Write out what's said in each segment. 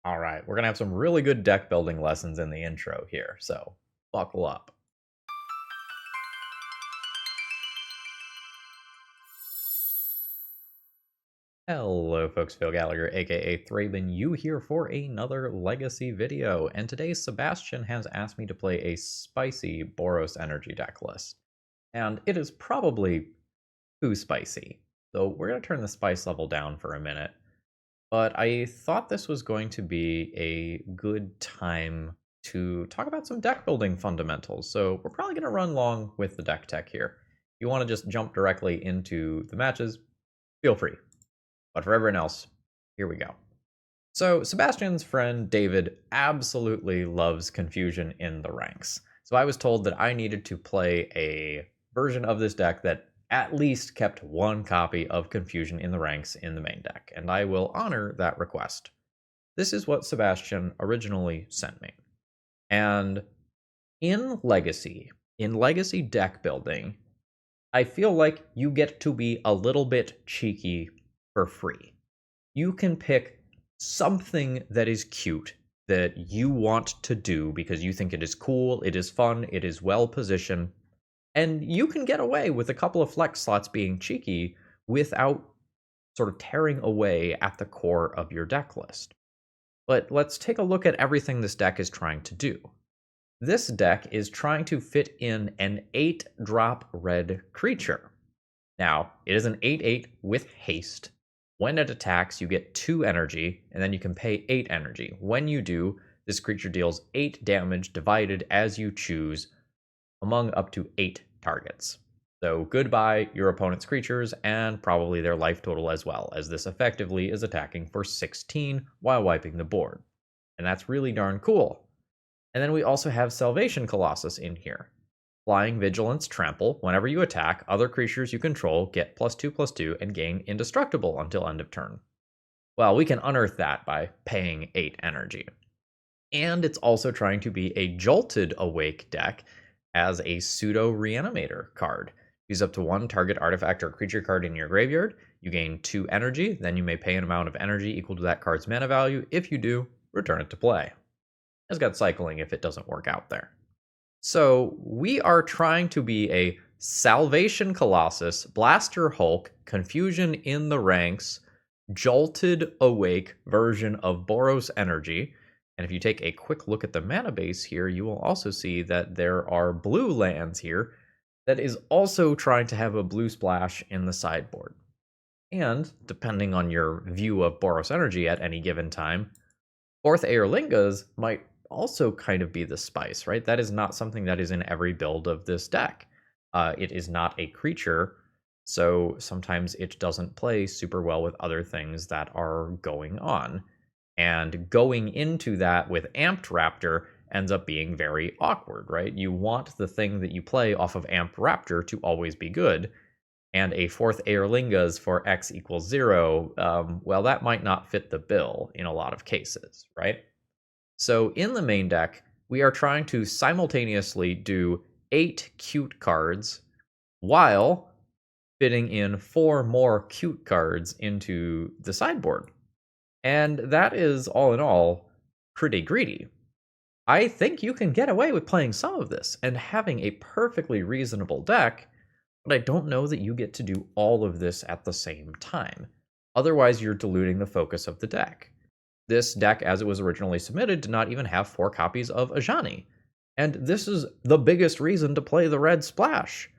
All right, we're going to have some really good deck building lessons in the intro here, so buckle up. Hello folks, Phil Gallagher, aka ThrabenU here for another Legacy video, and today Sebastian has asked me to play a spicy Boros Energy deck list. And it is probably too spicy, so we're going to turn the spice level down for a minute. But I thought this was going to be a good time to talk about some deck building fundamentals, so we're probably going to run long with the deck tech here. If you want to just jump directly into the matches, feel free. But for everyone else, here we go. So Sebastian's friend David absolutely loves confusion in the ranks. So I was told that I needed to play a version of this deck that at least kept one copy of Confusion in the Ranks in the main deck, and I will honor that request. This is what Sebastian originally sent me. And in Legacy deck building, I feel like you get to be a little bit cheeky for free. You can pick something that is cute that you want to do because you think it is cool, it is fun, it is well positioned, and you can get away with a couple of flex slots being cheeky without sort of tearing away at the core of your deck list. But let's take a look at everything this deck is trying to do. This deck is trying to fit in an 8-drop red creature. Now, it is an 8/8 with haste. When it attacks, you get 2 energy, and then you can pay 8 energy. When you do, this creature deals 8 damage divided as you choose among up to 8 targets. So goodbye your opponent's creatures and probably their life total as well, as this effectively is attacking for 16 while wiping the board. And that's really darn cool. And then we also have Salvation Colossus in here. Flying Vigilance Trample. Whenever you attack, other creatures you control get +2/+2 and gain Indestructible until end of turn. Well, we can unearth that by paying 8 energy. And it's also trying to be a Jolted Awake deck as a Pseudo Reanimator card. Use up to 1 target artifact or creature card in your graveyard. You gain 2 energy, then you may pay an amount of energy equal to that card's mana value. If you do, return it to play. It's got cycling if it doesn't work out there. So we are trying to be a Salvation Colossus, Blaster Hulk, Confusion in the Ranks, Jolted Awake version of Boros Energy. And if you take a quick look at the mana base here, you will also see that there are blue lands here that is also trying to have a blue splash in the sideboard. And depending on your view of Boros Energy at any given time, 4th Aerlingas might also kind of be the spice, right? That is not something that is in every build of this deck. It is not a creature, so sometimes it doesn't play super well with other things that are going on. And going into that with Amped Raptor ends up being very awkward, right? You want the thing that you play off of Amped Raptor to always be good, and a 4th Aerlingas for X equals 0, well, that might not fit the bill in a lot of cases, right? So in the main deck, we are trying to simultaneously do 8 cute cards while fitting in 4 more cute cards into the sideboard. And that is, all in all, pretty greedy. I think you can get away with playing some of this and having a perfectly reasonable deck, but I don't know that you get to do all of this at the same time. Otherwise, you're diluting the focus of the deck. This deck, as it was originally submitted, did not even have 4 copies of Ajani. And this is the biggest reason to play the red splash,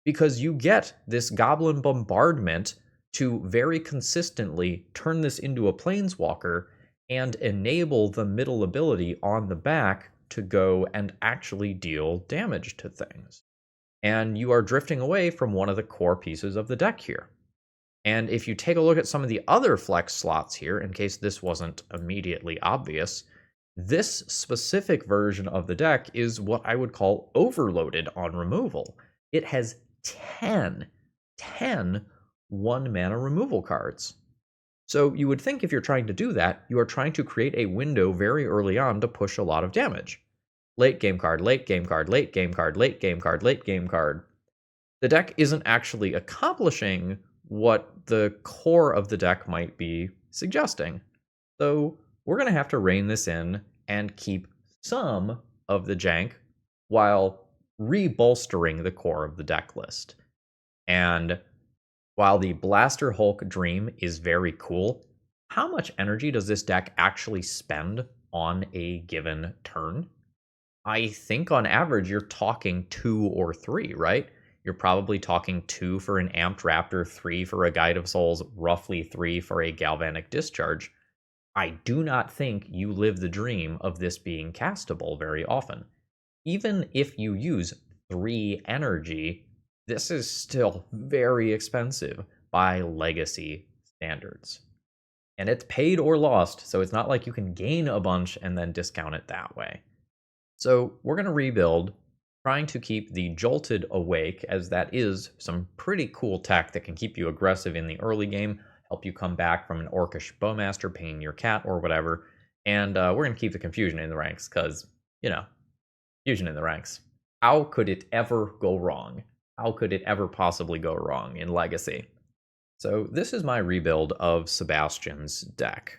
because you get this Goblin Bombardment to very consistently turn this into a Planeswalker and enable the middle ability on the back to go and actually deal damage to things. And you are drifting away from one of the core pieces of the deck here. And if you take a look at some of the other flex slots here, in case this wasn't immediately obvious, this specific version of the deck is what I would call overloaded on removal. It has 10 1-mana removal cards. So you would think if you're trying to do that, you are trying to create a window very early on to push a lot of damage. Late game card, late game card, late game card, late game card, late game card. The deck isn't actually accomplishing what the core of the deck might be suggesting. So we're going to have to rein this in and keep some of the jank while re-bolstering the core of the deck list. And while the Blaster Hulk Dream is very cool, how much energy does this deck actually spend on a given turn? I think on average you're talking 2 or 3, right? You're probably talking 2 for an Amped Raptor, 3 for a Guide of Souls, roughly 3 for a Galvanic Discharge. I do not think you live the dream of this being castable very often. Even if you use 3 energy, this is still very expensive by legacy standards. And it's paid or lost, so it's not like you can gain a bunch and then discount it that way. So we're going to rebuild, trying to keep the Jolted awake, as that is some pretty cool tech that can keep you aggressive in the early game, help you come back from an Orcish Bowmaster paying your cat or whatever. And we're going to keep the Confusion in the ranks because, Fusion in the ranks. How could it ever go wrong? How could it ever possibly go wrong in Legacy? So this is my rebuild of Sebastian's deck.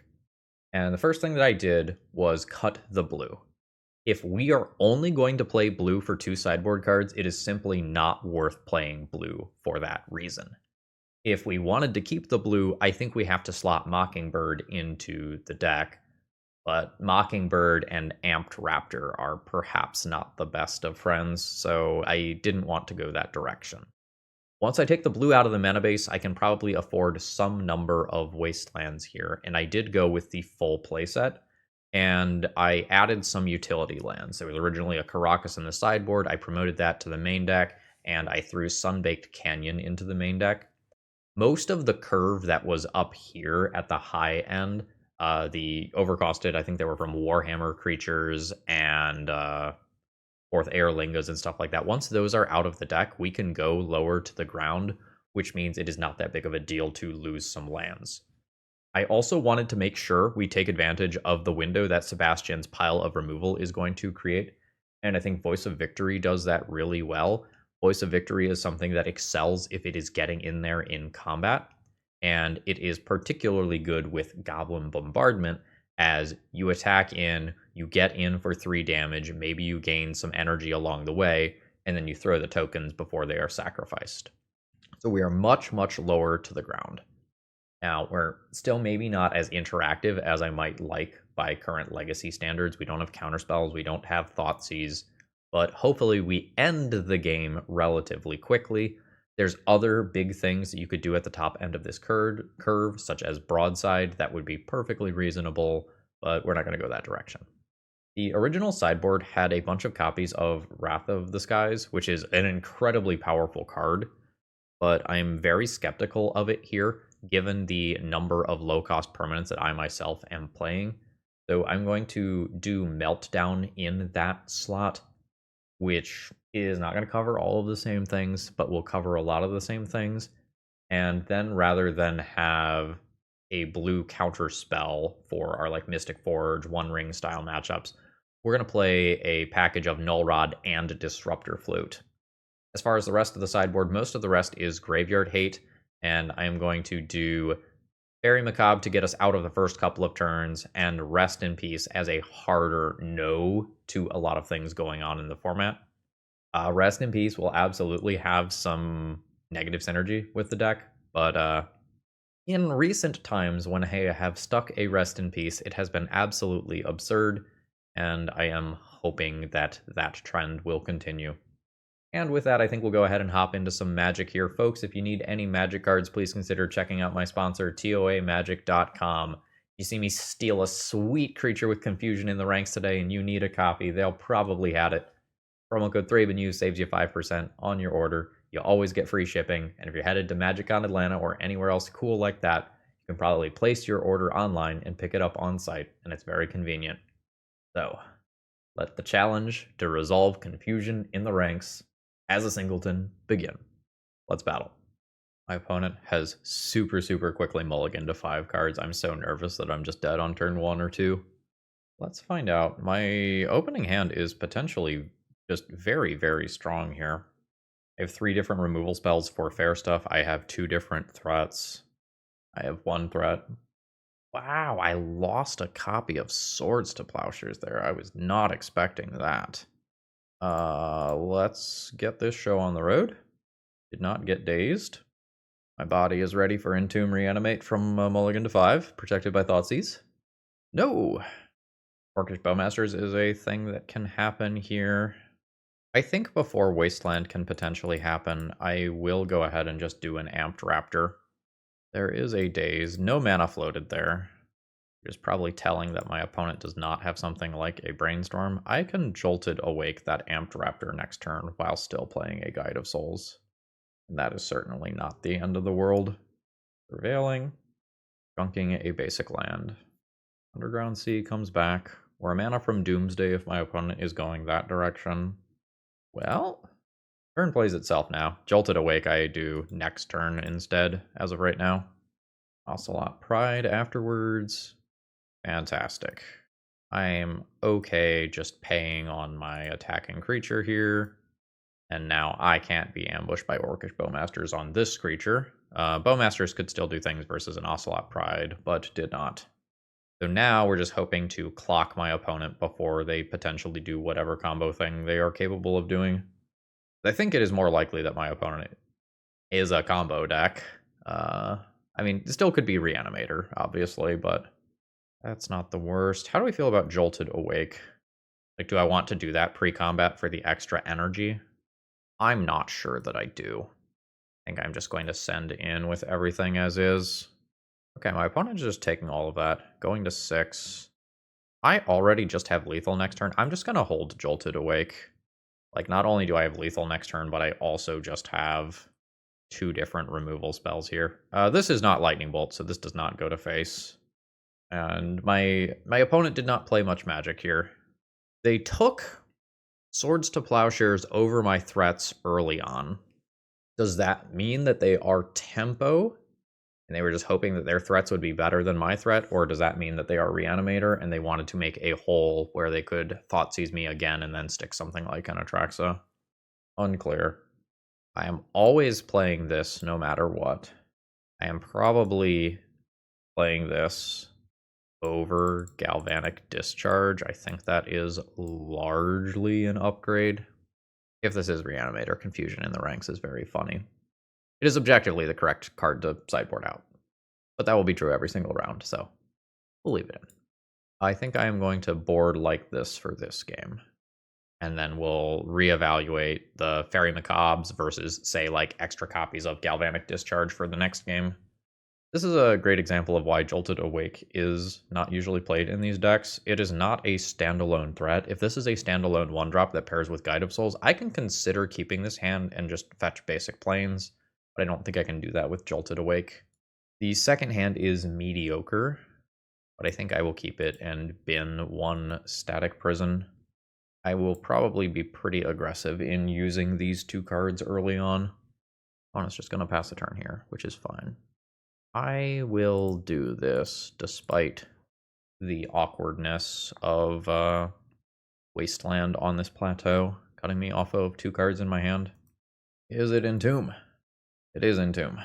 And the first thing that I did was cut the blue. If we are only going to play blue for 2 sideboard cards, it is simply not worth playing blue for that reason. If we wanted to keep the blue, I think we have to slot Mockingbird into the deck, but Mockingbird and Amped Raptor are perhaps not the best of friends, so I didn't want to go that direction. Once I take the blue out of the mana base, I can probably afford some number of Wastelands here, and I did go with the full playset, and I added some utility lands. There was originally a Caracas in the sideboard, I promoted that to the main deck, and I threw Sunbaked Canyon into the main deck. Most of the curve that was up here at the high end, the overcosted, I think they were from Warhammer creatures and Fourth Air Lingas and stuff like that. Once those are out of the deck, we can go lower to the ground, which means it is not that big of a deal to lose some lands. I also wanted to make sure we take advantage of the window that Sebastian's pile of removal is going to create, and I think Voice of Victory does that really well. Voice of Victory is something that excels if it is getting in there in combat, and it is particularly good with Goblin Bombardment, as you attack in, you get in for 3 damage, maybe you gain some energy along the way, and then you throw the tokens before they are sacrificed. So we are much, much lower to the ground. Now, we're still maybe not as interactive as I might like by current Legacy standards. We don't have counterspells, we don't have Thoughtseize, but hopefully we end the game relatively quickly. There's other big things that you could do at the top end of this curve, such as Broadside. That would be perfectly reasonable, but we're not going to go that direction. The original sideboard had a bunch of copies of Wrath of the Skies, which is an incredibly powerful card, but I'm very skeptical of it here, given the number of low-cost permanents that I myself am playing. So I'm going to do Meltdown in that slot, which is not going to cover all of the same things, but will cover a lot of the same things. And then rather than have a blue counter spell for our Mystic Forge, One Ring style matchups, we're going to play a package of Null Rod and Disruptor Flute. As far as the rest of the sideboard, most of the rest is Graveyard Hate, and I am going to do Fairy Macabre to get us out of the first couple of turns, and Rest in Peace as a harder no to a lot of things going on in the format. Rest in Peace will absolutely have some negative synergy with the deck, but in recent times when I have stuck a Rest in Peace, it has been absolutely absurd, and I am hoping that that trend will continue. And with that, I think we'll go ahead and hop into some Magic here. Folks, if you need any Magic cards, please consider checking out my sponsor, TOAMagic.com. You see me steal a sweet creature with Confusion in the ranks today, and you need a copy, they'll probably have it. Promo code ThrabenU saves you 5% on your order. You always get free shipping, and if you're headed to MagicCon Atlanta or anywhere else cool like that, you can probably place your order online and pick it up on site, and it's very convenient. So, let the challenge to resolve confusion in the ranks as a singleton begin. Let's battle. My opponent has super quickly mulliganed to 5 cards. I'm so nervous that I'm just dead on turn 1 or 2. Let's find out. My opening hand is potentially just very strong here. I have 3 different removal spells for fair stuff. I have 2 different threats. I have 1 threat. Wow, I lost a copy of Swords to Plowshares there. I was not expecting that. Let's get this show on the road. Did not get dazed. My body is ready for Entomb Reanimate from Mulligan to 5, protected by Thoughtseize. No! Orcish Bowmasters is a thing that can happen here. I think before Wasteland can potentially happen, I will go ahead and just do an Amped Raptor. There is a Daze. No mana floated there. Which is probably telling that my opponent does not have something like a Brainstorm. I can Jolted Awake that Amped Raptor next turn while still playing a Guide of Souls. And that is certainly not the end of the world. Prevailing. Junking a basic land. Underground Sea comes back. Or a mana from Doomsday if my opponent is going that direction. Well, turn plays itself now. Jolted Awake I do next turn instead, as of right now. Ocelot Pride afterwards. Fantastic. I'm okay just paying on my attacking creature here. And now I can't be ambushed by Orcish Bowmasters on this creature. Bowmasters could still do things versus an Ocelot Pride, but did not. So now we're just hoping to clock my opponent before they potentially do whatever combo thing they are capable of doing. I think it is more likely that my opponent is a combo deck. I mean, it still could be Reanimator, obviously, but that's not the worst. How do we feel about Jolted Awake? Like, do I want to do that pre-combat for the extra energy? I'm not sure that I do. I think I'm just going to send in with everything as is. Okay, my opponent is just taking all of that. Going to 6. I already just have lethal next turn. I'm just going to hold Jolted Awake. Like, not only do I have lethal next turn, but I also just have 2 different removal spells here. This is not Lightning Bolt, so this does not go to face. And my opponent did not play much Magic here. They took Swords to Plowshares over my threats early on. Does that mean that they are tempo and they were just hoping that their threats would be better than my threat? Or does that mean that they are Reanimator and they wanted to make a hole where they could Thoughtseize me again and then stick something like an Atraxa? Unclear. I am always playing this no matter what. I am probably playing this over Galvanic Discharge. I think that is largely an upgrade. If this is Reanimator, confusion in the ranks is very funny. It is objectively the correct card to sideboard out, but that will be true every single round, so we'll leave it in. I think I am going to board like this for this game, and then we'll reevaluate the Fairy Macabres versus, say, like extra copies of Galvanic Discharge for the next game. This is a great example of why Jolted Awake is not usually played in these decks. It is not a standalone threat. If this is a standalone 1-drop that pairs with Guide of Souls, I can consider keeping this hand and just fetch basic planes, but I don't think I can do that with Jolted Awake. The second hand is mediocre, but I think I will keep it and bin 1 Static Prison. I will probably be pretty aggressive in using these 2 cards early on. Opponent's just going to pass the turn here, which is fine. I will do this despite the awkwardness of Wasteland on this plateau, cutting me off of 2 cards in my hand. Is it Entomb? It is Entomb.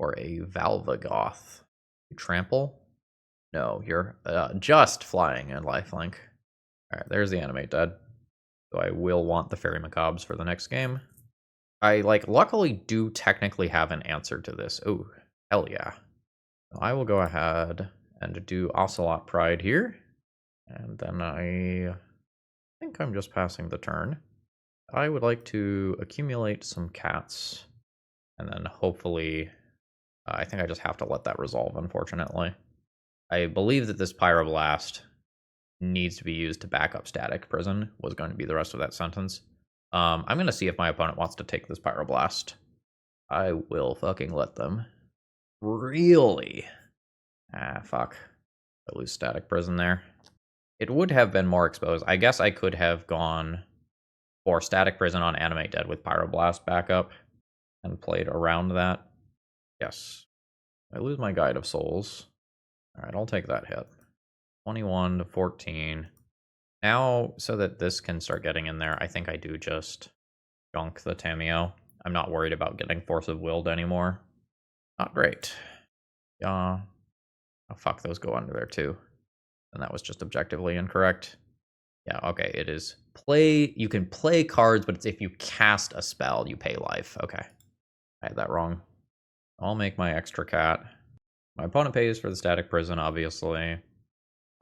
Or a Valvagoth. You trample? No, you're just flying and lifelink. Alright, there's the Animate Dead. So I will want the Fairy Macabres for the next game. I, luckily do technically have an answer to this. Ooh. Hell yeah. So I will go ahead and do Ocelot Pride here. And then I think I'm just passing the turn. I would like to accumulate some cats. And then hopefully, I think I just have to let that resolve, unfortunately. I believe that this Pyroblast needs to be used to back up Static Prison, was going to be the rest of that sentence. I'm going to see if my opponent wants to take this Pyroblast. I will fucking let them. Really? Ah, fuck. I lose Static Prison there. It would have been more exposed. I guess I could have gone for Static Prison on Animate Dead with Pyroblast backup and played around that. Yes. I lose my Guide of Souls. Alright, I'll take that hit. 21 to 14. Now, so that this can start getting in there, I think I do just junk the Tameo. I'm not worried about getting Force of Willed anymore. Not great. Yeah. Oh, fuck, those go under there too. And that was just objectively incorrect. Yeah, okay, it is play. You can play cards, but it's if you cast a spell, you pay life. Okay, I had that wrong. I'll make my extra cat. My opponent pays for the static prison, obviously.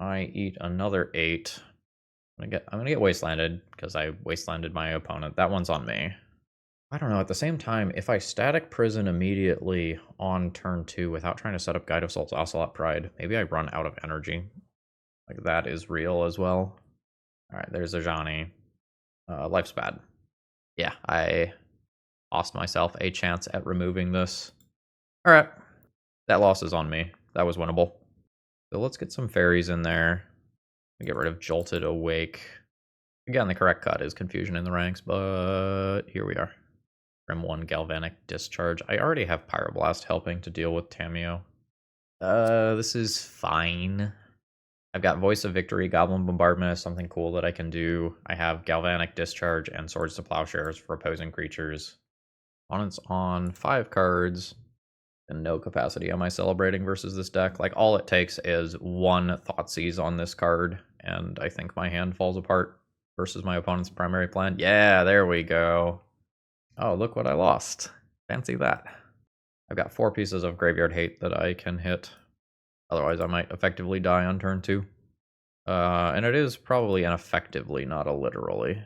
I eat another 8. I'm gonna get wastelanded because I wastelanded my opponent. That one's on me. I don't know. At the same time, if I static prison immediately on turn 2 without trying to set up Guide of Souls, Ocelot Pride, maybe I run out of energy. Like that is real as well. All right, there's a Johnny. Life's bad. Yeah, I lost myself a chance at removing this. All right, that loss is on me. That was winnable. So let's get some fairies in there. Get rid of Jolted Awake. Again, the correct cut is Confusion in the Ranks, but here we are. Rim 1 Galvanic Discharge. I already have Pyroblast helping to deal with Tamiyo. This is fine. I've got Voice of Victory, Goblin Bombardment is something cool that I can do. I have Galvanic Discharge and Swords to Plowshares for opposing creatures. Opponent's on 5 cards. And no capacity am I celebrating versus this deck. Like, all it takes is one Thoughtseize on this card, and I think my hand falls apart versus my opponent's primary plan. Yeah, there we go. Oh, look what I lost. Fancy that. I've got 4 pieces of Graveyard Hate that I can hit. Otherwise, I might effectively die on turn 2. And it is probably an effectively, not a literally.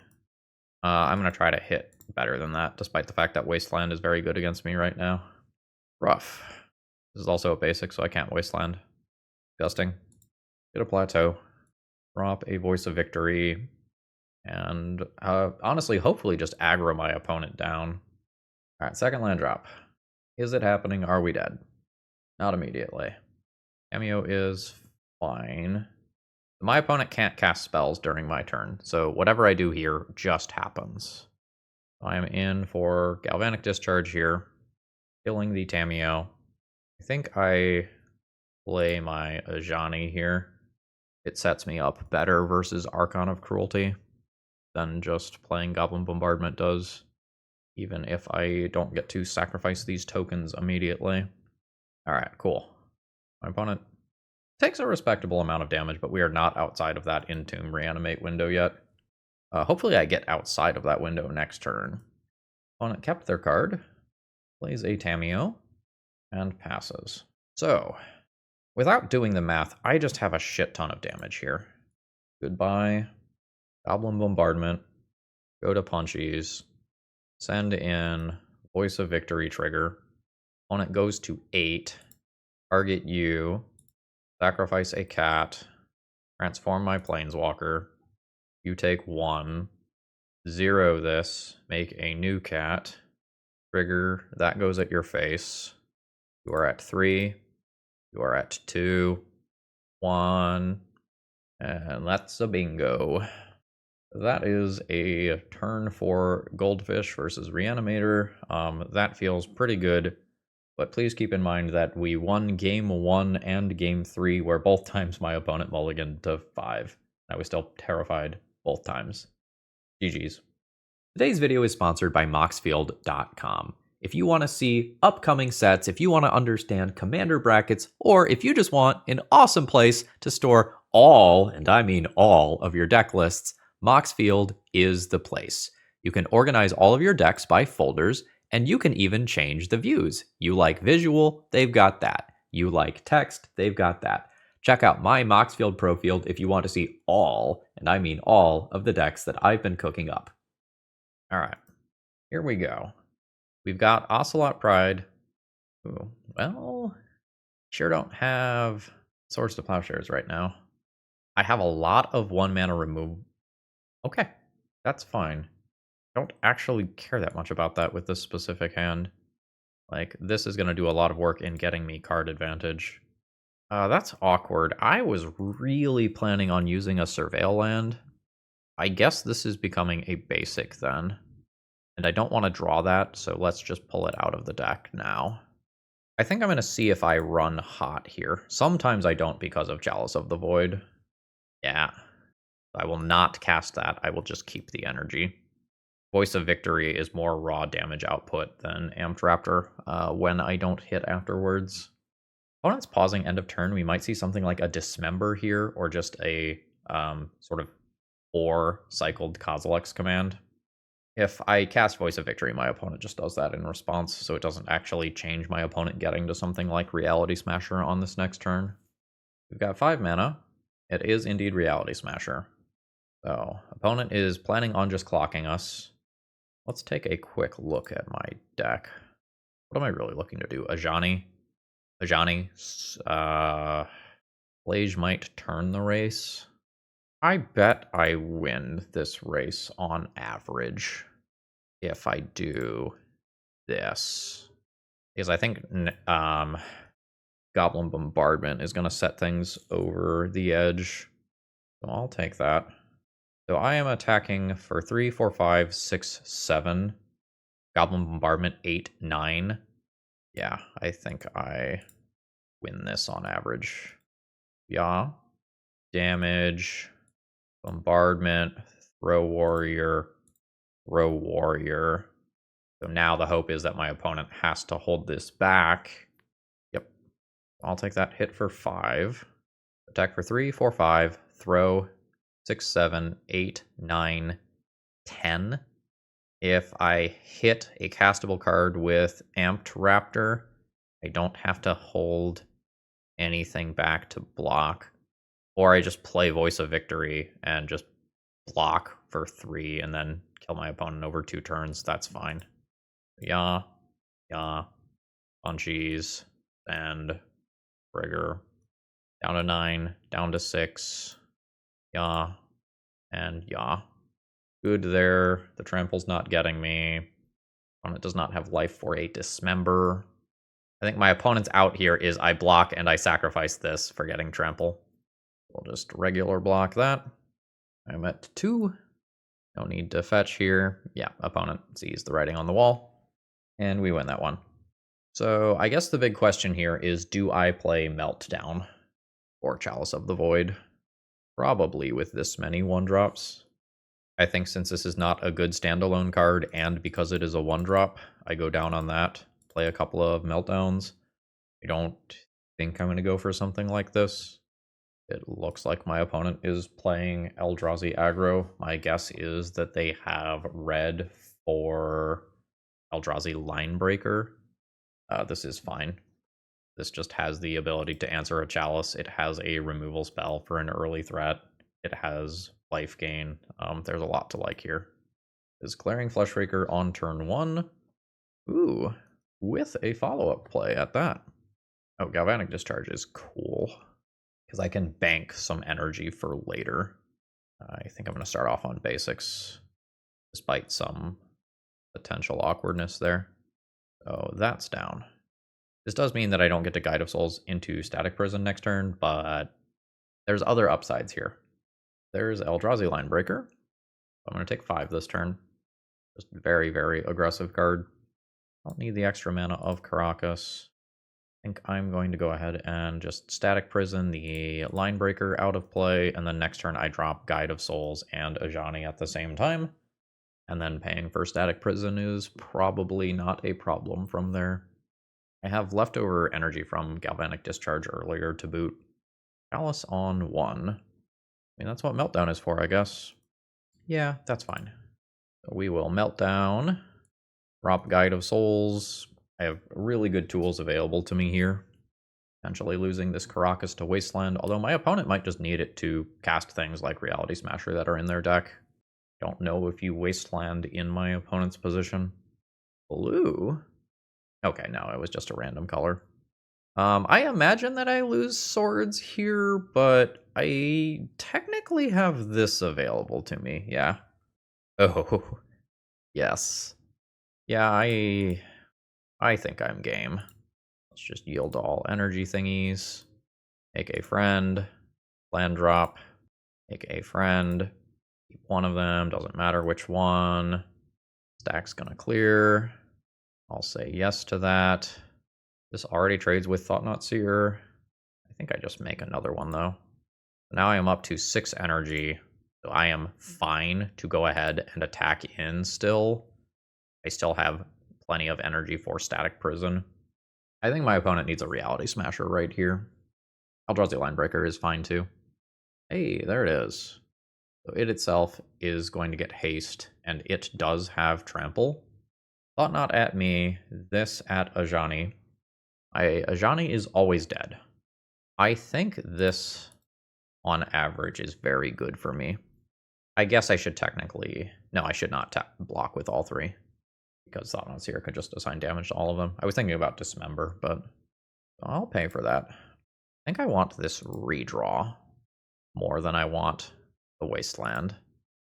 I'm going to try to hit better than that, despite the fact that Wasteland is very good against me right now. Rough. This is also a basic, so I can't Wasteland. Disgusting. Get a Plateau. Drop a Voice of Victory. And honestly, hopefully just aggro my opponent down. Alright, second land drop. Is it happening? Are we dead? Not immediately. Cameo is fine. My opponent can't cast spells during my turn, so whatever I do here just happens. I'm in for Galvanic Discharge here. Killing the Tamiyo. I think I play my Ajani here. It sets me up better versus Archon of Cruelty than just playing Goblin Bombardment does, even if I don't get to sacrifice these tokens immediately. Alright, cool. My opponent takes a respectable amount of damage, but we are not outside of that Entomb Reanimate window yet. Hopefully I get outside of that window next turn. Opponent kept their card, plays a Tamiyo, and passes. So, without doing the math, I just have a shit ton of damage here. Goodbye. Goblin Bombardment. Go to Punchies. Send in Voice of Victory trigger. Opponent goes to 8. Target you. Sacrifice a cat. Transform my Planeswalker. You take 1. 0 this. Make a new cat. Trigger. That goes at your face. You are at 3. You are at 2. 1. And that's a bingo. That is a turn for Goldfish versus Reanimator. That feels pretty good. But please keep in mind that we won game 1 and game 3, where both times my opponent mulliganed to 5. I was still terrified both times. GG's. Today's video is sponsored by Moxfield.com. If you want to see upcoming sets, if you want to understand commander brackets, or if you just want an awesome place to store all, and I mean all, of your deck lists, Moxfield is the place. You can organize all of your decks by folders, and you can even change the views. You like visual, they've got that. You like text, they've got that. Check out my Moxfield Pro Field if you want to see all, and I mean all, of the decks that I've been cooking up. Alright, here we go. We've got Ocelot Pride. Ooh, well, sure don't have Swords to Plowshares right now. I have a lot of 1-mana remove. Okay, that's fine. I don't actually care that much about that with this specific hand. Like, this is going to do a lot of work in getting me card advantage. That's awkward. I was really planning on using a Surveil land. I guess this is becoming a basic then. And I don't want to draw that, so let's just pull it out of the deck now. I think I'm going to see if I run hot here. Sometimes I don't because of Chalice of the Void. Yeah. I will not cast that. I will just keep the energy. Voice of Victory is more raw damage output than Amped Raptor when I don't hit afterwards. Opponent's pausing end of turn. We might see something like a Dismember here, or just a sort of 4 cycled Kozilek's command. If I cast Voice of Victory, my opponent just does that in response, so it doesn't actually change my opponent getting to something like Reality Smasher on this next turn. We've got 5 mana. It is indeed Reality Smasher. So, opponent is planning on just clocking us. Let's take a quick look at my deck. What am I really looking to do? Ajani? Plage might turn the race. I bet I win this race on average if I do this. Because I think Goblin Bombardment is going to set things over the edge. So I'll take that. So I am attacking for 3, 4, 5, 6, 7. Goblin Bombardment 8, 9. Yeah, I think I win this on average. Yeah. Damage. Bombardment. Throw Warrior. Throw Warrior. So now the hope is that my opponent has to hold this back. Yep. I'll take that hit for 5. Attack for 3, 4, 5. Throw 6, 7, 8, 9, 10. If I hit a castable card with Amped Raptor, I don't have to hold anything back to block. Or I just play Voice of Victory and just block for 3 and then kill my opponent over 2 turns. That's fine. Yeah. Punchies. And Trigger. Down to 9. Down to 6. Yeah. And yeah. Good there. The trample's not getting me. Opponent does not have life for a Dismember. I think my opponent's out here is I block and I sacrifice this for getting trample. We'll just regular block that. I'm at 2. No need to fetch here. Yeah, opponent sees the writing on the wall. And we win that one. So I guess the big question here is, do I play Meltdown or Chalice of the Void? Probably with this many 1-drops. I think since this is not a good standalone card, and because it is a 1-drop, I go down on that, play a couple of Meltdowns. I don't think I'm going to go for something like this. It looks like my opponent is playing Eldrazi aggro. My guess is that they have red for Eldrazi Linebreaker. This is fine. This just has the ability to answer a Chalice. It has a removal spell for an early threat. It has life gain. There's a lot to like here. Is Clearing Fleshraker on turn 1? Ooh, with a follow-up play at that. Oh, Galvanic Discharge is cool, because I can bank some energy for later. I think I'm going to start off on basics, despite some potential awkwardness there. So that's down. This does mean that I don't get to Guide of Souls into Static Prison next turn, but there's other upsides here. There's Eldrazi Linebreaker. I'm going to take 5 this turn. Just very, very aggressive card. Don't need the extra mana of Caracas. I think I'm going to go ahead and just Static Prison the Linebreaker out of play, and then next turn I drop Guide of Souls and Ajani at the same time. And then paying for Static Prison is probably not a problem from there. I have leftover energy from Galvanic Discharge earlier to boot. Chalice on 1. I mean, that's what Meltdown is for, I guess. Yeah, that's fine. So we will Meltdown, drop Guide of Souls. I have really good tools available to me here. Potentially losing this Caracas to Wasteland, although my opponent might just need it to cast things like Reality Smasher that are in their deck. Don't know if you Wasteland in my opponent's position. Blue? Okay, no, it was just a random color. I imagine that I lose swords here, but I technically have this available to me, yeah. Oh, yes. Yeah, I think I'm game. Let's just yield to all energy thingies. Make a friend. Land drop. Make a friend. Keep one of them, doesn't matter which one. Stack's gonna clear. I'll say yes to that. This already trades with Thought-Knot Seer. I think I just make another one, though. Now I am up to 6 energy, so I am fine to go ahead and attack in still. I still have plenty of energy for Static Prison. I think my opponent needs a Reality Smasher right here. Eldrazi Linebreaker is fine too. Hey, there it is. So it itself is going to get haste, and it does have trample. Thought not at me, this at Ajani. Ajani is always dead. I think this, on average, is very good for me. I guess I should technically... No, I should not block with all three, because Thought-Knot Seer could just assign damage to all of them. I was thinking about Dismember, but I'll pay for that. I think I want this redraw more than I want the Wasteland.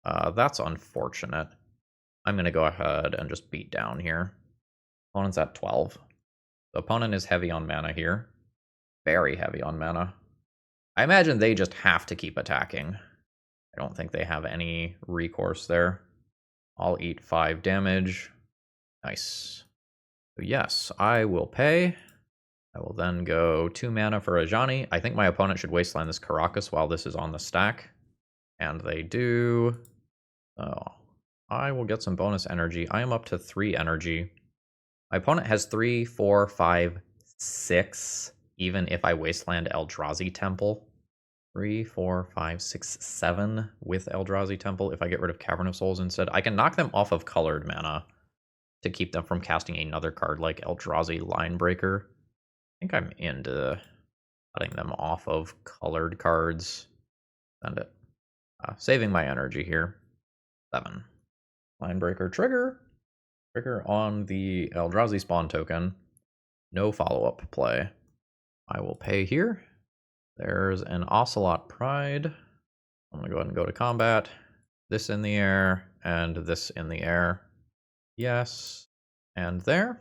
That's unfortunate. I'm going to go ahead and just beat down here. Opponent's at 12. The opponent is heavy on mana here. Very heavy on mana. I imagine they just have to keep attacking. I don't think they have any recourse there. I'll eat 5 damage. Nice. So yes, I will pay. I will then go 2 mana for Ajani. I think my opponent should wasteland this Karakas while this is on the stack. And they do. Oh, I will get some bonus energy. I am up to 3 energy. My opponent has 3, 4, 5, 6, even if I wasteland Eldrazi Temple. 3, 4, 5, 6, 7 with Eldrazi Temple. If I get rid of Cavern of Souls instead, I can knock them off of colored mana to keep them from casting another card like Eldrazi Linebreaker. I think I'm into cutting them off of colored cards. Send it. Saving my energy here. 7. Linebreaker trigger. Trigger on the Eldrazi spawn token. No follow-up play. I will pay here. There's an Ocelot Pride. I'm going to go ahead and go to combat. This in the air, and this in the air. Yes, and there.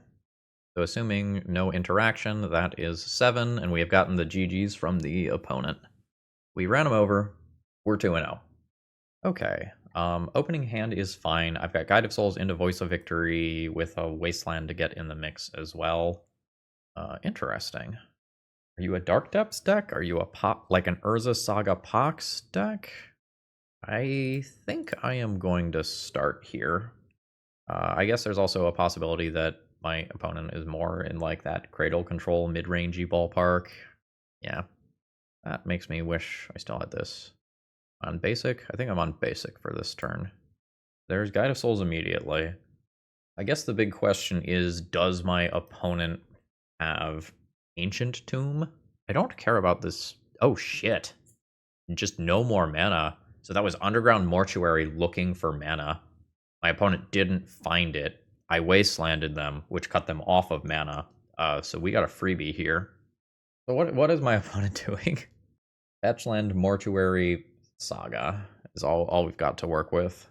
So assuming no interaction, that is 7, and we have gotten the GGs from the opponent. We ran them over. We're 2-0. Okay, opening hand is fine. I've got Guide of Souls into Voice of Victory with a Wasteland to get in the mix as well. Interesting. Are you a Dark Depths deck? Are you like an Urza Saga Pox deck? I think I am going to start here. I guess there's also a possibility that my opponent is more in like that Cradle Control mid-rangey ballpark. Yeah, that makes me wish I still had this. On basic? I think I'm on basic for this turn. There's Guide of Souls immediately. I guess the big question is, does my opponent have Ancient Tomb? I don't care about this. Oh, shit. Just no more mana. So that was Underground Mortuary looking for mana. My opponent didn't find it. I wastelanded them, which cut them off of mana. So we got a freebie here. So what is my opponent doing? Fetchland Mortuary Saga is all we've got to work with.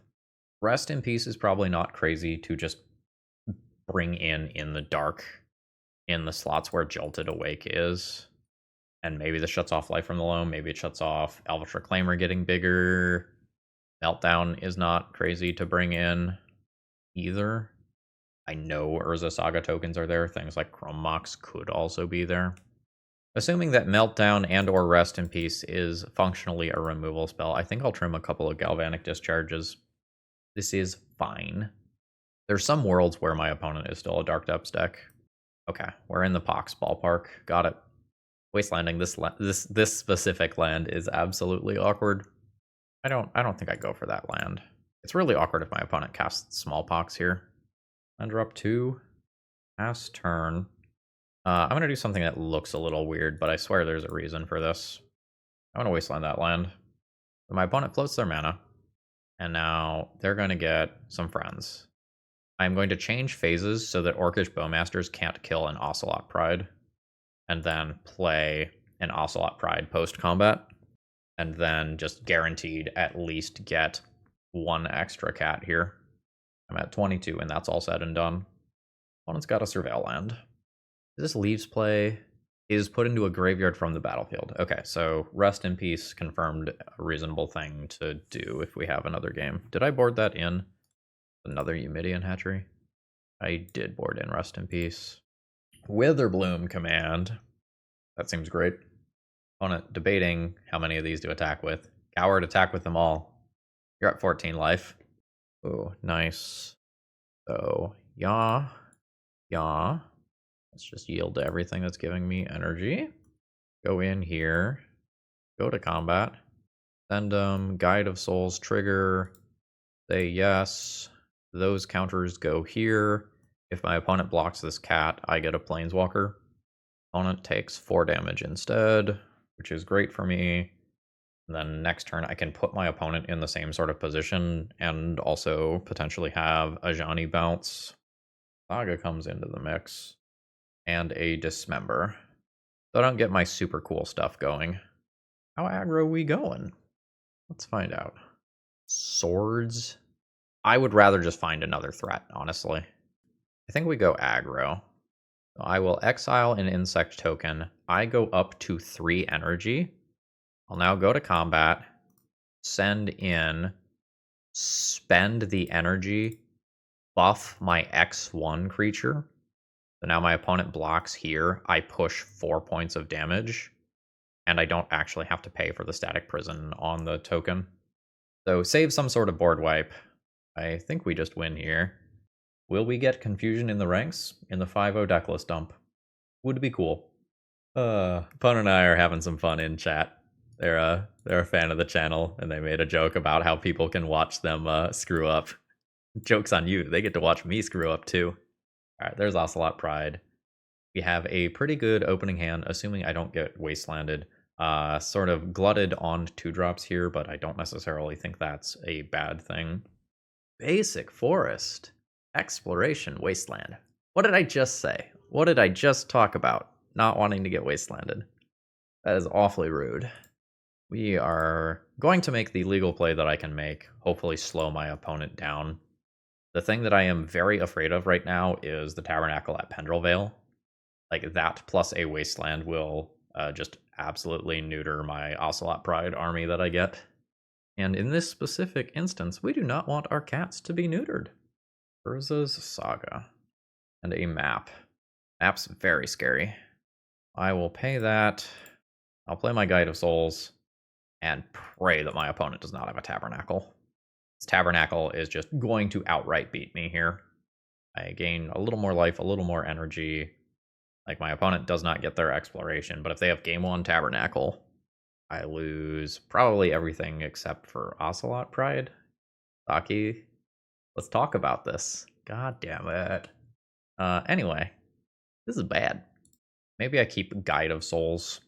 Rest in Peace is probably not crazy to just bring in the dark, in the slots where Jolted Awake is. And maybe this shuts off Life from the Loam, maybe it shuts off Elvish Reclaimer getting bigger. Meltdown is not crazy to bring in either. I know Urza Saga tokens are there, things like Chrome Mox could also be there. Assuming that Meltdown and or Rest in Peace is functionally a removal spell, I think I'll trim a couple of Galvanic Discharges. This is fine. There's some worlds where my opponent is still a Dark Depths deck. Okay, we're in the Pox ballpark. Got it. Wastelanding this specific land is absolutely awkward. I don't think I go for that land. It's really awkward if my opponent casts Smallpox here. Land drop 2. Pass turn. I'm going to do something that looks a little weird, but I swear there's a reason for this. I want to wasteland that land. So my opponent floats their mana, and now they're going to get some friends. I'm going to change phases so that Orcish Bowmasters can't kill an Ocelot Pride, and then play an Ocelot Pride post-combat, and then just guaranteed at least get 1 extra cat here. I'm at 22, and that's all said and done. Opponent's got a Surveil land. This leaves play is put into a graveyard from the battlefield. Okay, so Rest in Peace confirmed a reasonable thing to do if we have another game. Did I board that in? Another Eumidian Hatchery? I did board in Rest in Peace. Witherbloom command. That seems great. Opponent debating how many of these to attack with. Coward, attack with them all. You're at 14 life. Ooh, nice. So, yeah. Let's just yield to everything that's giving me energy. Go in here, go to combat, send Guide of Souls trigger, say yes. Those counters go here. If my opponent blocks this cat, I get a Planeswalker. Opponent takes 4 damage instead, which is great for me. And then next turn, I can put my opponent in the same sort of position and also potentially have a Ajani bounce. Saga comes into the mix. And a Dismember. So I don't get my super cool stuff going. How aggro are we going? Let's find out. Swords? I would rather just find another threat, honestly. I think we go aggro. I will exile an insect token. I go up to 3 energy. I'll now go to combat, send in, spend the energy, buff my X1 creature. So now my opponent blocks here. I push 4 points of damage, and I don't actually have to pay for the static prison on the token. So save some sort of board wipe. I think we just win here. Will we get confusion in the ranks in the 5-0 decklist dump? Would be cool. Pun and I are having some fun in chat. They're a fan of the channel, and they made a joke about how people can watch them screw up. Joke's on you. They get to watch me screw up too. All right, there's Ocelot Pride. We have a pretty good opening hand, assuming I don't get wastelanded. Sort of glutted on 2-drops here, but I don't necessarily think that's a bad thing. Basic Forest. Exploration Wasteland. What did I just say? What did I just talk about? Not wanting to get wastelanded. That is awfully rude. We are going to make the legal play that I can make, hopefully slow my opponent down. The thing that I am very afraid of right now is the Tabernacle at Pendrell Vale. Like, that plus a Wasteland will just absolutely neuter my Ocelot Pride army that I get. And in this specific instance, we do not want our cats to be neutered. Urza's Saga. And a map. Map's very scary. I will pay that. I'll play my Guide of Souls and pray that my opponent does not have a Tabernacle. This Tabernacle is just going to outright beat me here. I gain a little more life, a little more energy. Like, my opponent does not get their exploration, but if they have game 1 Tabernacle, I lose probably everything except for Ocelot Pride. Saki, let's talk about this. God damn it. Anyway, this is bad. Maybe I keep Guide of Souls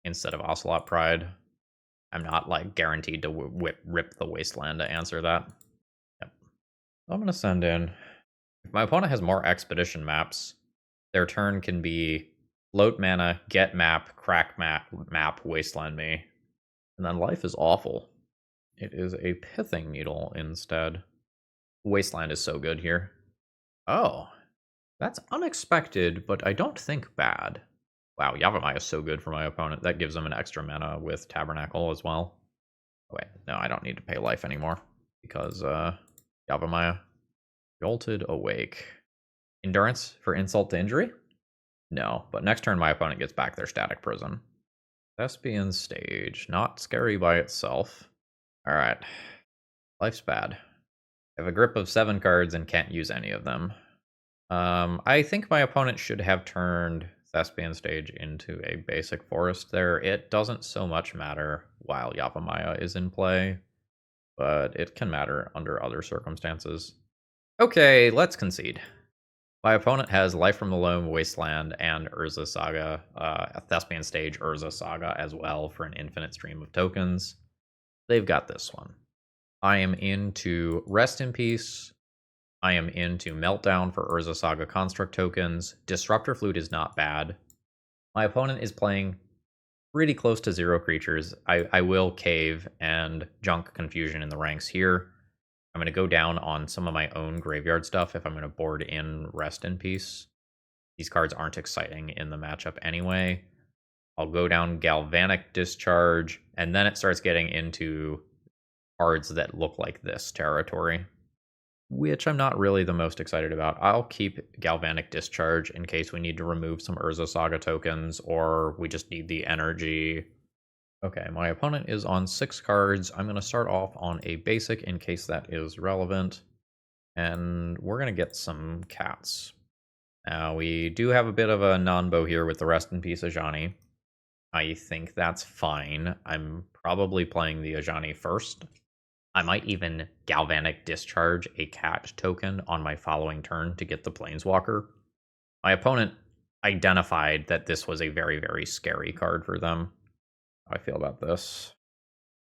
instead of Ocelot Pride. I'm not, like, guaranteed to rip the Wasteland to answer that. Yep. I'm going to send in. If my opponent has more Expedition maps, their turn can be float mana, get map, crack map, wasteland me. And then life is awful. It is a Pithing Needle instead. Wasteland is so good here. Oh, that's unexpected, but I don't think bad. Wow, Yavimaya is so good for my opponent. That gives him an extra mana with Tabernacle as well. Oh, wait, no, I don't need to pay life anymore because Yavimaya. Jolted Awake. Endurance for insult to injury? No, but next turn my opponent gets back their static prison. Thespian Stage. Not scary by itself. Alright. Life's bad. I have a grip of 7 cards and can't use any of them. I think my opponent should have turned Thespian Stage into a basic forest there. It doesn't so much matter while Yavimaya is in play, but it can matter under other circumstances. Okay, let's concede. My opponent has Life from the Loam, Wasteland, and Urza Saga, Thespian Stage, Urza Saga as well for an infinite stream of tokens. They've got this one. I am into Rest in Peace. I am into Meltdown for Urza Saga Construct tokens. Disruptor Flute is not bad. My opponent is playing pretty close to 0 creatures. I will Cave and Junk Confusion in the ranks here. I'm going to go down on some of my own graveyard stuff if I'm going to board in Rest in Peace. These cards aren't exciting in the matchup anyway. I'll go down Galvanic Discharge, and then it starts getting into cards that look like this territory, which I'm not really the most excited about. I'll keep Galvanic Discharge in case we need to remove some Urza Saga tokens, or we just need the energy. Okay, my opponent is on 6 cards. I'm going to start off on a basic in case that is relevant. And we're going to get some cats. Now, we do have a bit of a non-bow here with the Rest in Peace Ajani. I think that's fine. I'm probably playing the Ajani first. I might even Galvanic Discharge a cat token on my following turn to get the Planeswalker. My opponent identified that this was a very, very scary card for them. How do I feel about this? Is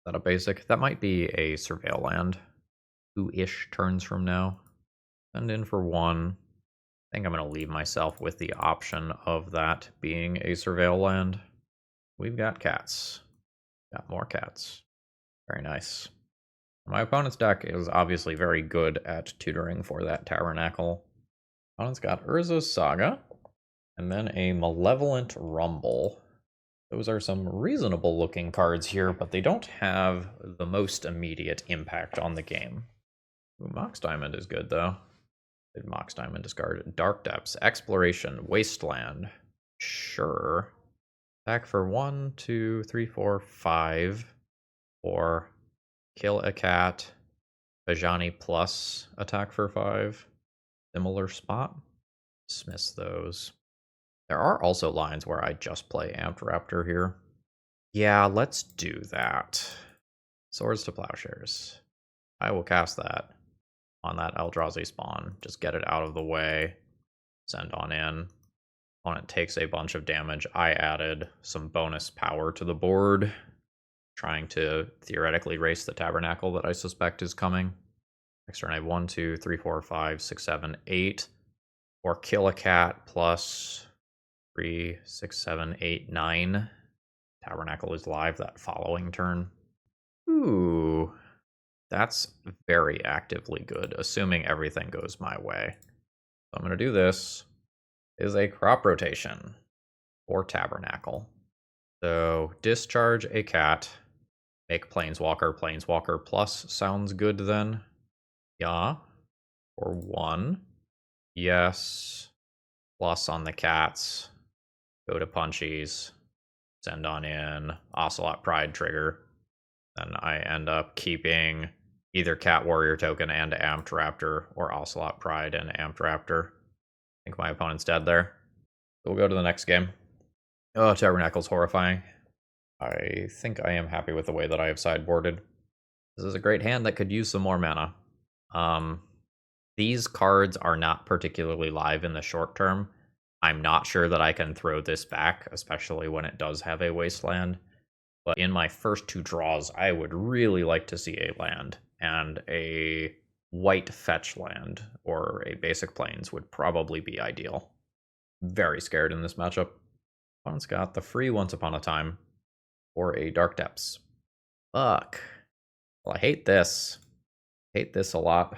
that a basic? That might be a Surveil land. 2-ish turns from now. Send in for 1. I think I'm going to leave myself with the option of that being a Surveil land. We've got cats. Got more cats. Very nice. My opponent's deck is obviously very good at tutoring for that Tabernacle. Opponent's got Urza's Saga, and then a Malevolent Rumble. Those are some reasonable looking cards here, but they don't have the most immediate impact on the game. Ooh, Mox Diamond is good, though. Did Mox Diamond discard? Dark Depths, Exploration, Wasteland. Sure. Attack for 1, 2, 3, 4, 5. Or kill a cat. Bajani plus attack for 5. Similar spot. Dismiss those. There are also lines where I just play Amped Raptor here. Yeah, let's do that. Swords to Plowshares. I will cast that on that Eldrazi spawn. Just get it out of the way. Send on in. Opponent takes a bunch of damage. I added some bonus power to the board, trying to theoretically race the Tabernacle that I suspect is coming. Next turn I have 1, 2, 3, 4, 5, 6, 7, 8. Or kill a cat plus 3, 6, 7, 8, 9. Tabernacle is live that following turn. Ooh. That's very actively good, assuming everything goes my way. So I'm going to do this. Is a crop rotation for Tabernacle. So discharge a cat. Make Planeswalker. Planeswalker plus sounds good then. Yeah. For 1. Yes. Plus on the cats. Go to Punchies. Send on in. Ocelot Pride trigger. Then I end up keeping either Cat Warrior token and Amped Raptor, or Ocelot Pride and Amped Raptor. I think my opponent's dead there. So we'll go to the next game. Oh, Tabernacle's horrifying. I think I am happy with the way that I have sideboarded. This is a great hand that could use some more mana. These cards are not particularly live in the short term. I'm not sure that I can throw this back, especially when it does have a Wasteland. But in my first 2 draws, I would really like to see a land, and a white fetch land or a basic plains would probably be ideal. Very scared in this matchup. Opponent's got the free Once Upon a Time or a Dark Depths. Fuck. Well, I hate this. Hate this a lot,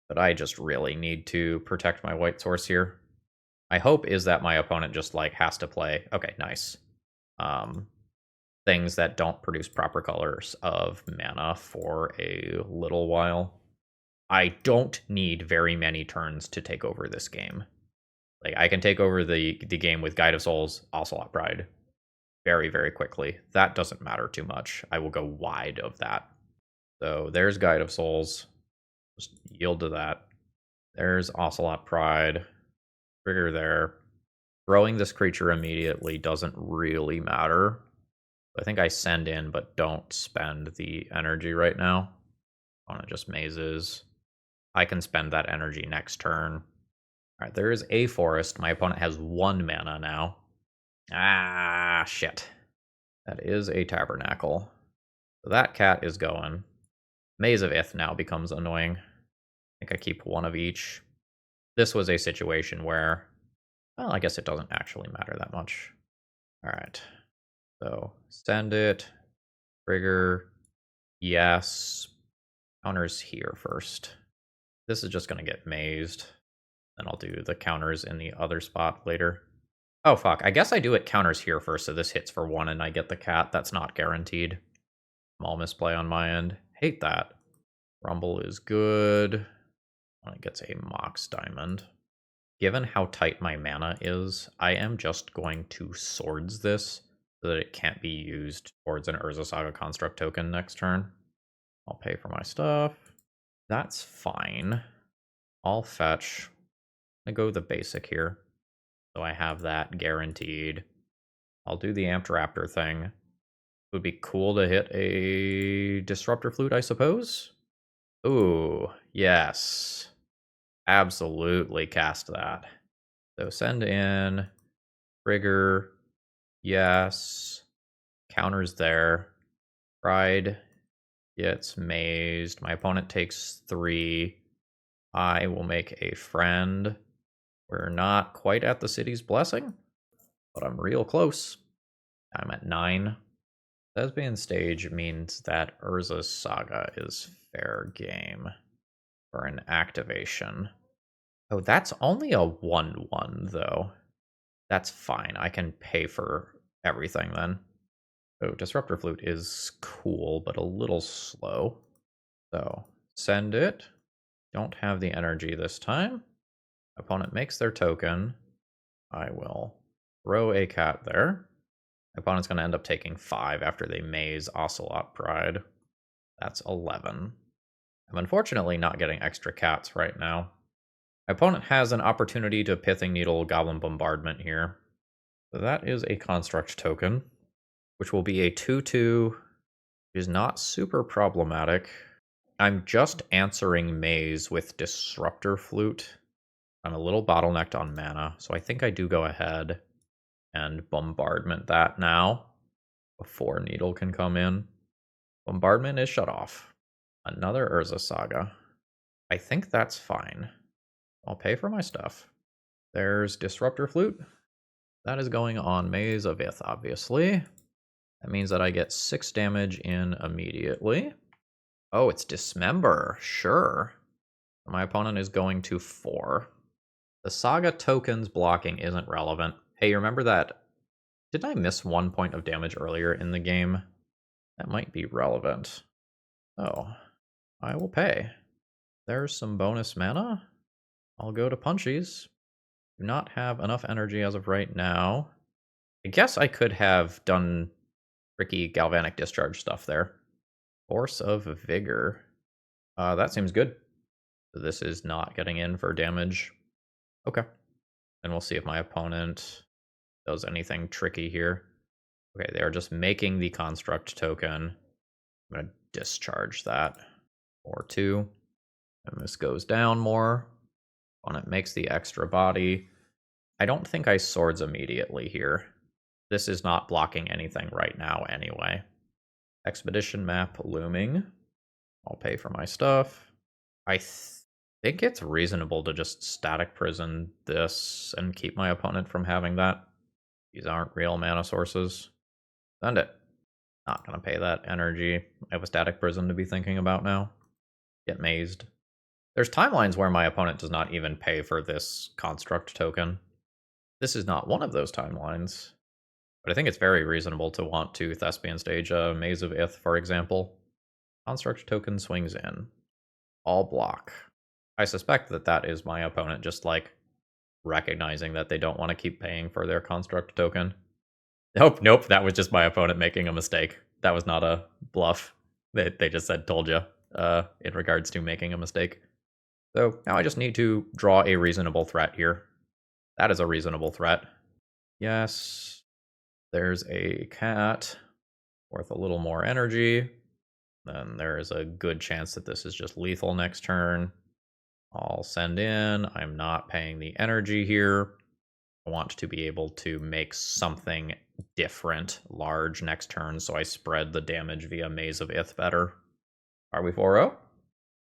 but I just really need to protect my white source here. My hope is that my opponent just like has to play. Okay, nice. Things that don't produce proper colors of mana for a little while. I don't need very many turns to take over this game. Like, I can take over the game with Guide of Souls, Ocelot Pride very, very quickly. That doesn't matter too much. I will go wide of that. So there's Guide of Souls. Just yield to that. There's Ocelot Pride. Trigger there. Throwing this creature immediately doesn't really matter. I think I send in, but don't spend the energy right now. Opponent just mazes. I can spend that energy next turn. Alright, there is a forest. My opponent has 1 mana now. Ah, shit. That is a Tabernacle. So that cat is going. Maze of Ith now becomes annoying. I think I keep 1 of each. This was a situation where, well, I guess it doesn't actually matter that much. Alright. So, send it. Trigger. Yes. Counters here first. This is just going to get mazed. Then I'll do the counters in the other spot later. Oh, fuck. I guess I do it counters here first, so this hits for 1 and I get the cat. That's not guaranteed. Small misplay on my end. Hate that. Rumble is good. It gets a Mox Diamond. Given how tight my mana is, I am just going to Swords this so that it can't be used towards an Urza Saga Construct token next turn. I'll pay for my stuff. That's fine. I'll fetch. I'm gonna go with the basic here. So I have that guaranteed. I'll do the Amped Raptor thing. It would be cool to hit a Disruptor Flute, I suppose. Ooh, yes. Absolutely cast that. So send in, trigger, yes. Counters there. Pride gets mazed. My opponent takes 3. I will make a friend. We're not quite at the city's blessing, but I'm real close. I'm at 9. Thespian stage means that Urza's Saga is fair game for an activation. Oh, that's only a 1/1 though. That's fine. I can pay for everything then. Oh, Disruptor Flute is cool, but a little slow. So, send it. Don't have the energy this time. Opponent makes their token. I will throw a cat there. Opponent's going to end up taking 5 after they maze Ocelot Pride. That's 11. I'm unfortunately not getting extra cats right now. My opponent has an opportunity to Pithing Needle Goblin Bombardment here. So that is a construct token, which will be a 2/2, which is not super problematic. I'm just answering Maze with Disruptor Flute. I'm a little bottlenecked on mana, so I think I do go ahead and Bombardment that now before Needle can come in. Bombardment is shut off. Another Urza Saga. I think that's fine. I'll pay for my stuff. There's Disruptor Flute. That is going on Maze of Ith, obviously. That means that I get 6 damage in immediately. Oh, it's Dismember. Sure. My opponent is going to 4. The Saga token's blocking isn't relevant. Hey, remember that? Didn't I miss 1 point of damage earlier in the game? That might be relevant. Oh, I will pay. There's some bonus mana. I'll go to Punchies. Do not have enough energy as of right now. I guess I could have done tricky Galvanic Discharge stuff there. Force of Vigor. That seems good. This is not getting in for damage. Okay. And we'll see if my opponent does anything tricky here. Okay, they are just making the construct token. I'm going to discharge that. Or 2. And this goes down more. Opponent makes the extra body. I don't think I swords immediately here. This is not blocking anything right now anyway. Expedition map looming. I'll pay for my stuff. I think it's reasonable to just static prison this and keep my opponent from having that. These aren't real mana sources. Send it. Not gonna pay that energy. I have a static prison to be thinking about now. Get mazed. There's timelines where my opponent does not even pay for this construct token. This is not one of those timelines. But I think it's very reasonable to want to Thespian stage a Maze of Ith, for example. Construct token swings in. All block. I suspect that that is my opponent just like recognizing that they don't want to keep paying for their construct token. Nope, that was just my opponent making a mistake. That was not a bluff. They just said told you in regards to making a mistake. So now I just need to draw a reasonable threat here. That is a reasonable threat. Yes. There's a cat worth a little more energy. Then there is a good chance that this is just lethal next turn. I'll send in. I'm not paying the energy here. I want to be able to make something different large next turn, so I spread the damage via Maze of Ith better. Are we 4-0?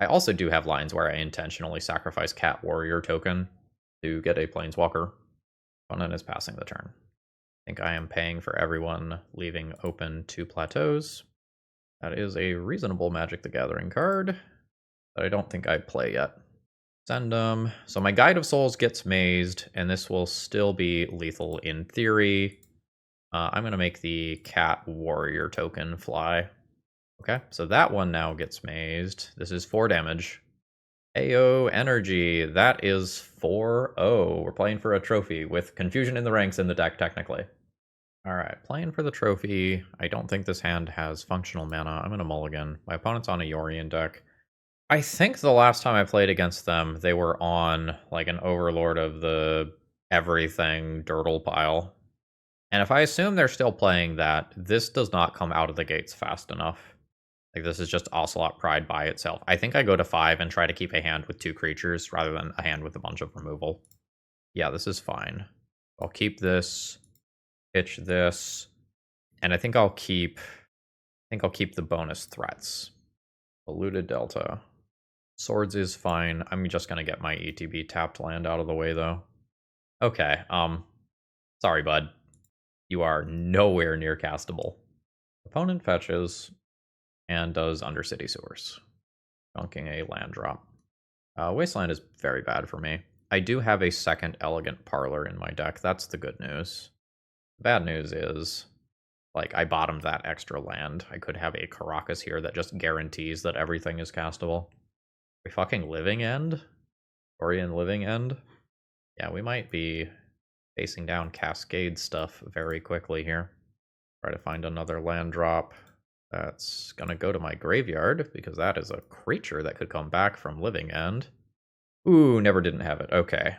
I also do have lines where I intentionally sacrifice Cat Warrior token to get a Planeswalker. Opponent is passing the turn. I think I am paying for everyone, leaving open 2 plateaus. That is a reasonable Magic the Gathering card that I don't think I play yet. Send them. So my Guide of Souls gets mazed, and this will still be lethal in theory. I'm going to make the Cat Warrior token fly. Okay, so that one now gets mazed. This is 4 damage. AO Energy, that is 4-0. We're playing for a trophy with Confusion in the ranks in the deck, technically. Alright, playing for the trophy. I don't think this hand has functional mana. I'm going to mulligan. My opponent's on a Yorion deck. I think the last time I played against them, they were on like an Overlord of the everything Dirtle pile. And if I assume they're still playing that, this does not come out of the gates fast enough. Like, this is just Ocelot Pride by itself. I think I go to 5 and try to keep a hand with 2 creatures rather than a hand with a bunch of removal. Yeah, this is fine. I'll keep this, pitch this, and I think I'll keep the bonus threats. Polluted Delta. Swords is fine. I'm just gonna get my ETB tapped land out of the way though. Okay, sorry bud. You are nowhere near castable. Opponent fetches and does Undercity Sewers. Dunking a land drop. Wasteland is very bad for me. I do have a second Elegant Parlor in my deck. That's the good news. The bad news is, like, I bottomed that extra land. I could have a Caracas here that just guarantees that everything is castable. We fucking Living End? Orion Living End? Yeah, we might be facing down Cascade stuff very quickly here. Try to find another land drop. That's gonna go to my graveyard, because that is a creature that could come back from Living End. Ooh, never didn't have it. Okay.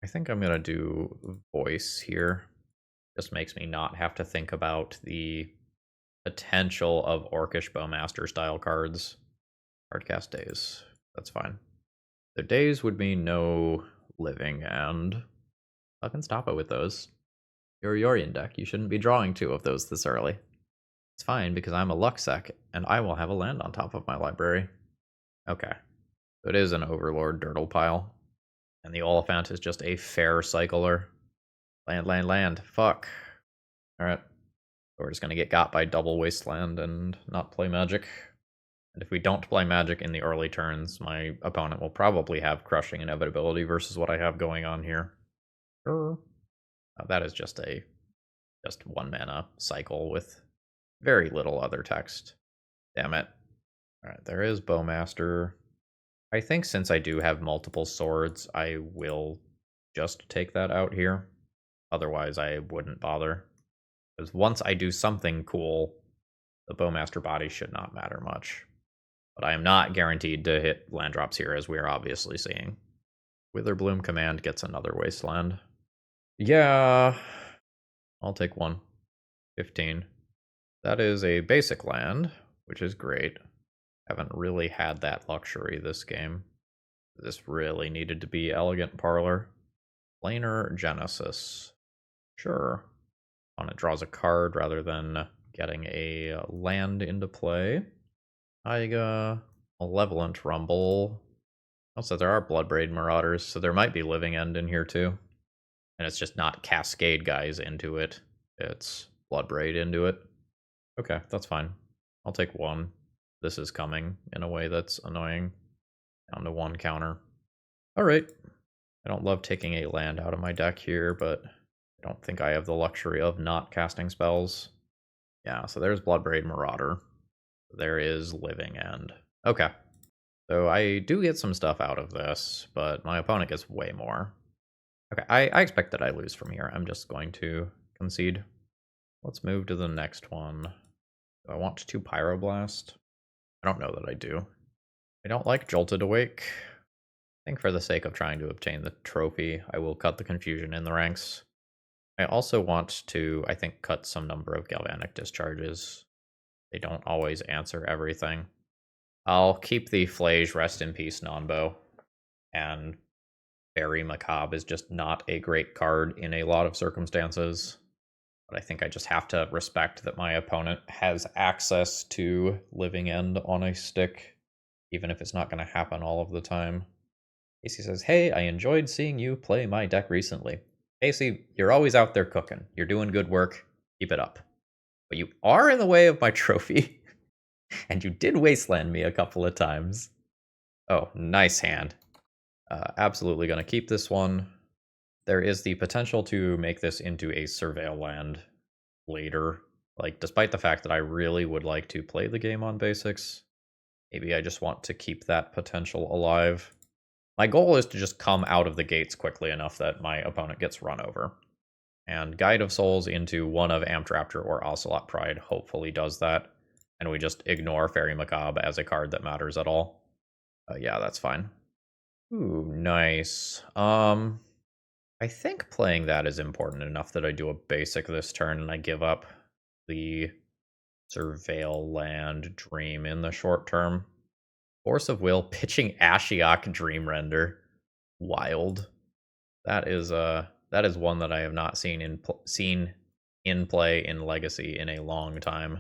I think I'm gonna do Voice here. Just makes me not have to think about the potential of Orcish Bowmaster style cards. Hardcast Days. That's fine. The days would mean no Living End. Fucking stop it with those. You're a Yorion deck. You shouldn't be drawing 2 of those this early. It's fine, because I'm a Luxec, and I will have a land on top of my library. Okay. So it is an Overlord Dirtle pile. And the Oliphant is just a fair cycler. Land, land, land. Fuck. Alright. We're just gonna get got by double Wasteland and not play Magic. And if we don't play Magic in the early turns, my opponent will probably have Crushing Inevitability versus what I have going on here. Sure. That is just 1 mana cycle with very little other text. Damn it. Alright, there is Bowmaster. I think since I do have multiple swords, I will just take that out here. Otherwise, I wouldn't bother. Because once I do something cool, the Bowmaster body should not matter much. But I am not guaranteed to hit land drops here, as we are obviously seeing. Witherbloom Command gets another Wasteland. Yeah, I'll take 1. 15. That is a basic land, which is great. Haven't really had that luxury this game. This really needed to be Elegant Parlor. Planar Genesis. Sure. Opponent draws a card rather than getting a land into play. Taiga, Malevolent Rumble. Also, there are Bloodbraid Marauders, so there might be Living End in here too. And it's just not Cascade guys into it. It's Bloodbraid into it. Okay, that's fine. I'll take 1. This is coming in a way that's annoying. Down to 1 counter. Alright. I don't love taking a land out of my deck here, but I don't think I have the luxury of not casting spells. Yeah, so there's Bloodbraid Marauder. There is Living End. Okay. So I do get some stuff out of this, but my opponent gets way more. Okay, I expect that I lose from here. I'm just going to concede. Let's move to the next one. Do I want to Pyroblast? I don't know that I do. I don't like Jolted Awake. I think for the sake of trying to obtain the trophy, I will cut the confusion in the ranks. I also want to, I think, cut some number of Galvanic Discharges. They don't always answer everything. I'll keep the Flage Rest in Peace Nonbo. And Fairy Macabre is just not a great card in a lot of circumstances. But I think I just have to respect that my opponent has access to Living End on a stick, even if it's not going to happen all of the time. Casey says, hey, I enjoyed seeing you play my deck recently. Casey, you're always out there cooking. You're doing good work. Keep it up. But you are in the way of my trophy. And you did Wasteland me a couple of times. Oh, nice hand. Absolutely going to keep this one. There is the potential to make this into a Surveil land later. Like, despite the fact that I really would like to play the game on basics, maybe I just want to keep that potential alive. My goal is to just come out of the gates quickly enough that my opponent gets run over. And Guide of Souls into one of Amtraptor or Ocelot Pride hopefully does that. And we just ignore Fairy Macabre as a card that matters at all. Yeah, that's fine. Ooh, nice. I think playing that is important enough that I do a basic this turn and I give up the Surveil Land Dream in the short term. Force of Will, pitching Ashiok Dream Render. Wild. That is one that I have not seen in play in Legacy in a long time.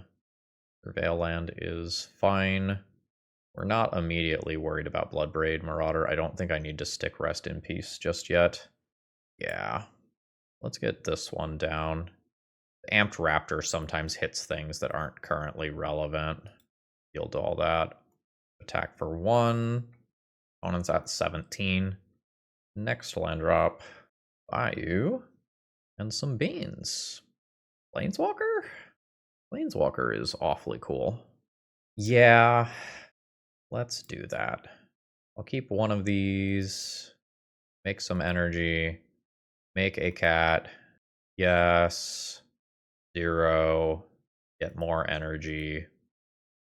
Surveil Land is fine. We're not immediately worried about Bloodbraid Marauder. I don't think I need to stick Rest in Peace just yet. Yeah. Let's get this one down. The Amped Raptor sometimes hits things that aren't currently relevant. Yield all that. Attack for 1. Opponent's at 17. Next land drop. Bayou. And some beans. Planeswalker? Planeswalker is awfully cool. Yeah. Let's do that. I'll keep one of these. Make some energy. Make a cat. Yes. 0. Get more energy.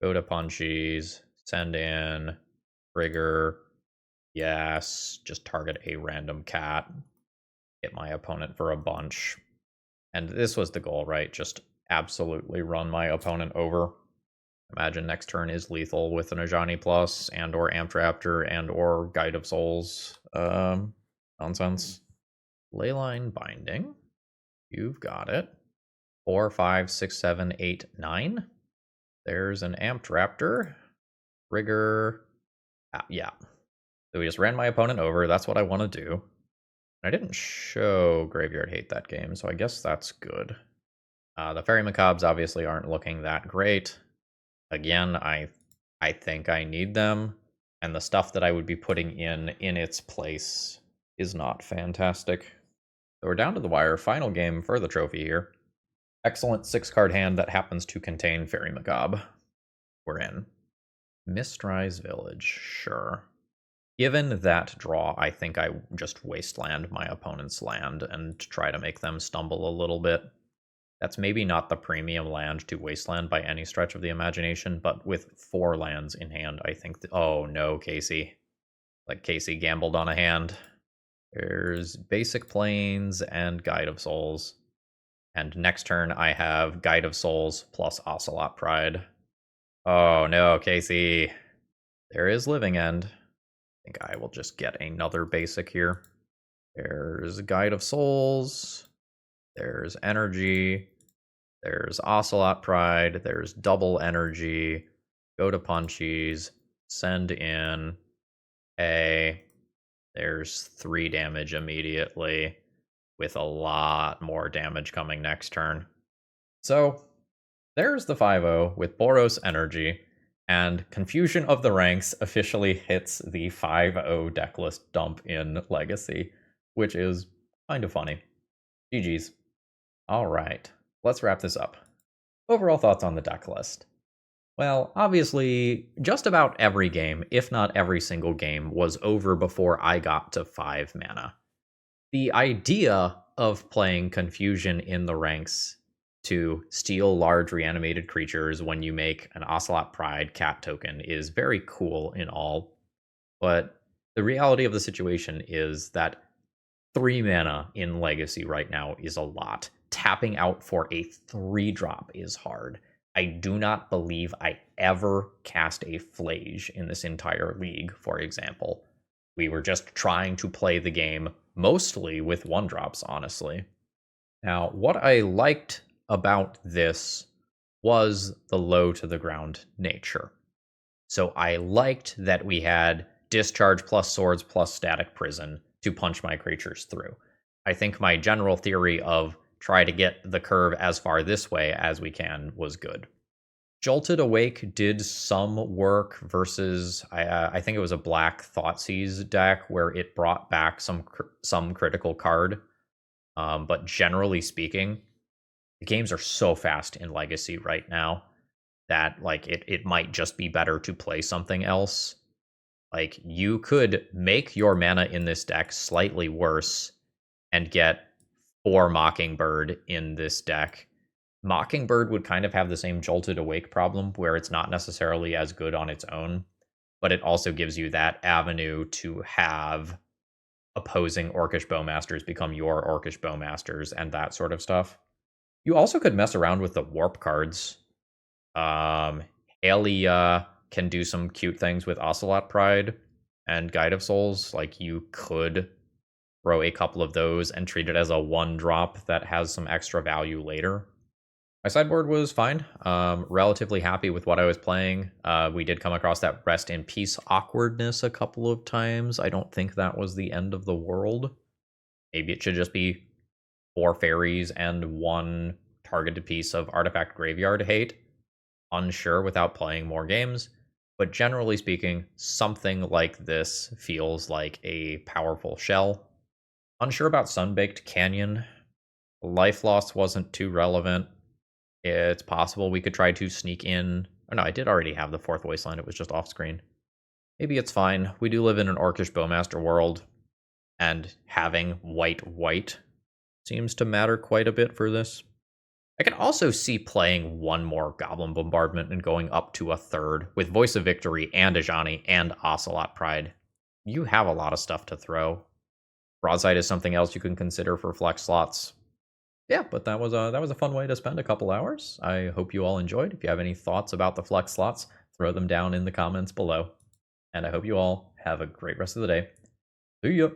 Go to punchies. Send in. Trigger. Yes. Just target a random cat. Hit my opponent for a bunch. And this was the goal, right? Just absolutely run my opponent over. Imagine next turn is lethal with an Ajani Plus and or Amped Raptor and or Guide of Souls. Nonsense. Leyline Binding. You've got it. 4, 5, 6, 7, 8, 9. There's an Amped Raptor. Trigger. Yeah. So we just ran my opponent over. That's what I want to do. I didn't show Graveyard Hate that game, so I guess that's good. The Fairy Macabres obviously aren't looking that great. Again, I think I need them, and the stuff that I would be putting in its place is not fantastic. So we're down to the wire. Final game for the trophy here. Excellent 6-card hand that happens to contain Fairy Macabre. We're in. Mistrise Village, sure. Given that draw, I think I just wasteland my opponent's land and try to make them stumble a little bit. That's maybe not the premium land to wasteland by any stretch of the imagination, but with 4 lands in hand, I think... oh no, Casey. Like Casey gambled on a hand. There's Basic Plains and Guide of Souls. And next turn I have Guide of Souls plus Ocelot Pride. Oh no, Casey. There is Living End. I think I will just get another basic here. There's Guide of Souls. There's Energy. There's Ocelot Pride. There's Double Energy. Go to Punchies. Send in a... There's 3 damage immediately, with a lot more damage coming next turn. So, there's the 5-0 with Boros Energy. And Confusion of the Ranks officially hits the 5-0 deck list dump in Legacy, which is kind of funny. GG's. Alright, let's wrap this up. Overall thoughts on the deck list. Well, obviously, just about every game, if not every single game, was over before I got to 5 mana. The idea of playing Confusion in the Ranks to steal large reanimated creatures when you make an Ocelot Pride cat token is very cool in all, but the reality of the situation is that 3 mana in Legacy right now is a lot. Tapping out for a 3-drop is hard. I do not believe I ever cast a Flage in this entire league, for example. We were just trying to play the game mostly with 1-drops, honestly. Now, what I liked about this was the low-to-the-ground nature. So I liked that we had Discharge plus Swords plus Static Prison to punch my creatures through. I think my general theory of try to get the curve as far this way as we can was good. Jolted Awake did some work versus, I think it was a black Thoughtseize deck where it brought back some critical card. But generally speaking, the games are so fast in Legacy right now that like it might just be better to play something else. Like you could make your mana in this deck slightly worse and get 4 Mockingbird in this deck. Mockingbird would kind of have the same Jolted Awake problem where it's not necessarily as good on its own, but it also gives you that avenue to have opposing Orcish Bowmasters become your Orcish Bowmasters and that sort of stuff. You also could mess around with the warp cards. Haley can do some cute things with Ocelot Pride and Guide of Souls. Like, you could throw a couple of those and treat it as a 1-drop that has some extra value later. My sideboard was fine. Relatively happy with what I was playing. We did come across that Rest in Peace awkwardness a couple of times. I don't think that was the end of the world. Maybe it should just be 4 fairies and 1 targeted piece of Artifact Graveyard hate. Unsure without playing more games. But generally speaking, something like this feels like a powerful shell. Unsure about Sunbaked Canyon. Life loss wasn't too relevant. It's possible we could try to sneak in. Oh no, I did already have the 4th Wasteland. It was just off screen. Maybe it's fine. We do live in an Orcish Bowmaster world, and having white seems to matter quite a bit for this. I can also see playing 1 more Goblin Bombardment and going up to a 3rd with Voice of Victory and Ajani and Ocelot Pride. You have a lot of stuff to throw. Broadside is something else you can consider for flex slots. Yeah, but that was a fun way to spend a couple hours. I hope you all enjoyed. If you have any thoughts about the flex slots, throw them down in the comments below. And I hope you all have a great rest of the day. See ya!